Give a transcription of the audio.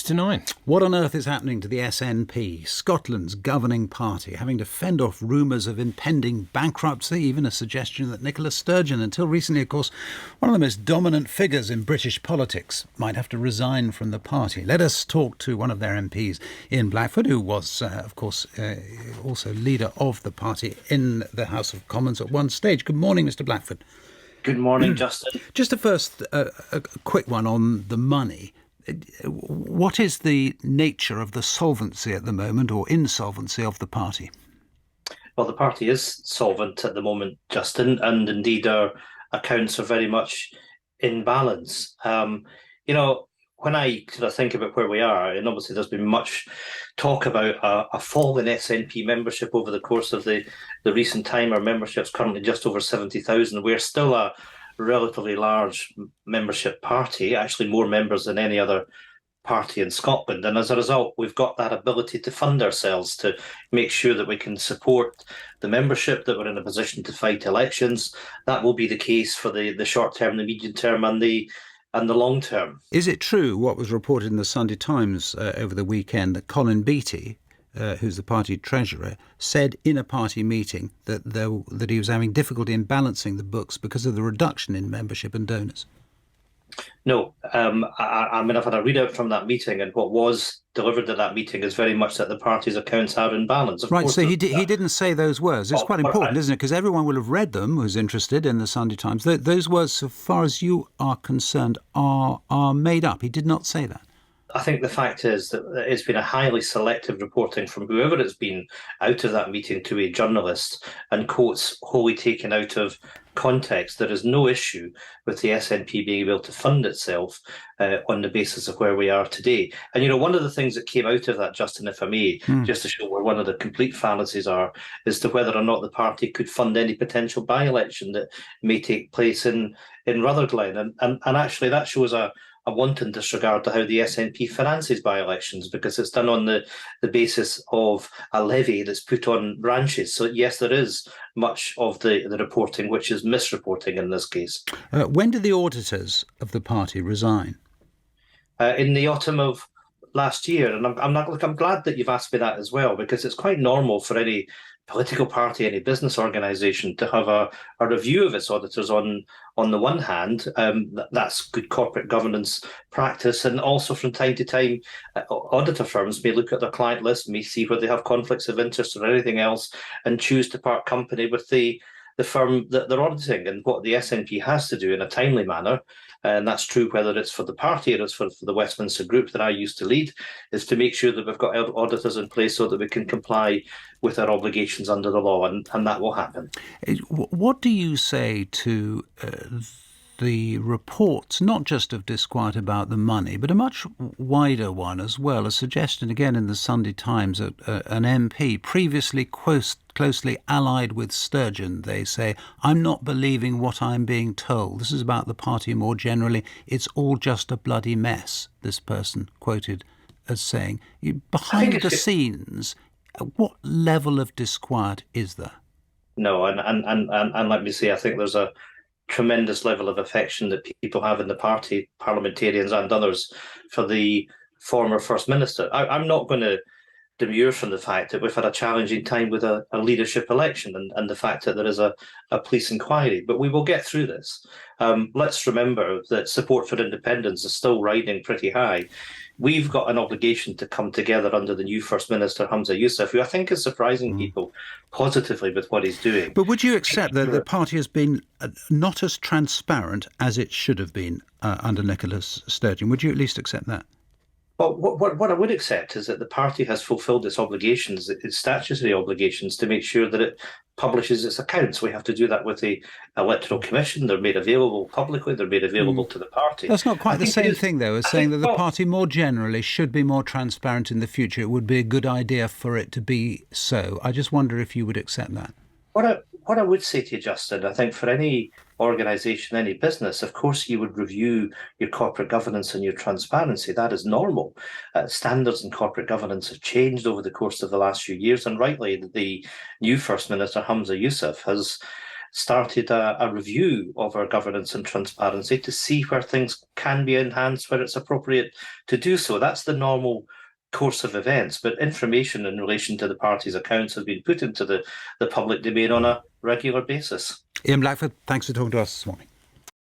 to 9. What on earth is happening to the SNP, Scotland's governing party, having to fend off rumours of impending bankruptcy, even a suggestion that Nicola Sturgeon, until recently, of course, one of the most dominant figures in British politics, might have to resign from the party? Let us talk to one of their MPs, Ian Blackford, who was, of course, also leader of the party in the House of Commons at one stage. Good morning, Mr. Blackford. Good morning, Justin. Just a quick one on the money. What is the nature of the solvency at the moment, or insolvency of the party? Well, the party is solvent at the moment, Justin, and indeed our accounts are very much in balance. When I sort of think about where we are, and obviously there's been much talk about a fall in SNP membership over the course of the recent time. Our membership's currently just over 70,000. We're still a relatively large membership party, actually more members than any other party in Scotland. And as a result, we've got that ability to fund ourselves, to make sure that we can support the membership, that we're in a position to fight elections. That will be the case for the short term, the medium term and the long term. Is it true what was reported in the Sunday Times over the weekend that Colin Beattie, who's the party treasurer, said in a party meeting that he was having difficulty in balancing the books because of the reduction in membership and donors? No, I've had a readout from that meeting, and what was delivered at that meeting is very much that the party's accounts are in balance. Right, so he didn't say those words. It's quite important, isn't it? Because everyone will have read them who's interested in the Sunday Times. Those words, so far as you are concerned, are made up. He did not say that. I think the fact is that it's been a highly selective reporting from whoever it's been out of that meeting to a journalist, and quotes wholly taken out of context. There is no issue with the SNP being able to fund itself on the basis of where we are today. And, one of the things that came out of that, Justin, if I may, just to show where one of the complete fallacies are, is to whether or not the party could fund any potential by-election that may take place in Rutherglen. And actually that shows a wanton disregard to how the SNP finances by-elections, because it's done on the basis of a levy that's put on branches. So yes, there is much of the reporting which is misreporting in this case. When did the auditors of the party resign? In the autumn of last year, and I'm glad that you've asked me that as well, because it's quite normal for any political party, any business organisation to have a review of its auditors. On the one hand, that's good corporate governance practice, and also from time to time, auditor firms may look at their client list, may see where they have conflicts of interest or anything else, and choose to part company with the firm that they're auditing. And what the SNP has to do in a timely manner, and that's true whether it's for the party or it's for the Westminster Group that I used to lead, is to make sure that we've got auditors in place so that we can comply with our obligations under the law, and that will happen. What do you say to the reports, not just of disquiet about the money, but a much wider one as well, a suggestion again in the Sunday Times that an MP previously closely allied with Sturgeon, they say, "I'm not believing what I'm being told. This is about the party more generally. It's all just a bloody mess," this person quoted as saying. Behind the scenes, what level of disquiet is there? No, and let me say, I think there's a tremendous level of affection that people have in the party, parliamentarians and others, for the former First Minister. I'm not going to demur from the fact that we've had a challenging time with a leadership election and the fact that there is a police inquiry, but we will get through this. Let's remember that support for independence is still riding pretty high. We've got an obligation to come together under the new First Minister, Humza Yousaf, who I think is surprising people positively with what he's doing. But would you accept that the party has been not as transparent as it should have been under Nicola Sturgeon? Would you at least accept that? Well, what I would accept is that the party has fulfilled its obligations, its statutory obligations, to make sure that it publishes its accounts. We have to do that with the Electoral Commission. They're made available publicly. They're made available to the party. That's not quite the same thing, though, as saying that the party more generally should be more transparent in the future. It would be a good idea for it to be so. I just wonder if you would accept that. What I would say to you, Justin, I think for any organisation, any business, of course you would review your corporate governance and your transparency. That is normal. Standards in corporate governance have changed over the course of the last few years, and rightly the new First Minister, Humza Yousaf, has started a review of our governance and transparency to see where things can be enhanced, where it's appropriate to do so. That's the normal course of events, but information in relation to the party's accounts has been put into the public domain on a regular basis. Ian Blackford, thanks for talking to us this morning.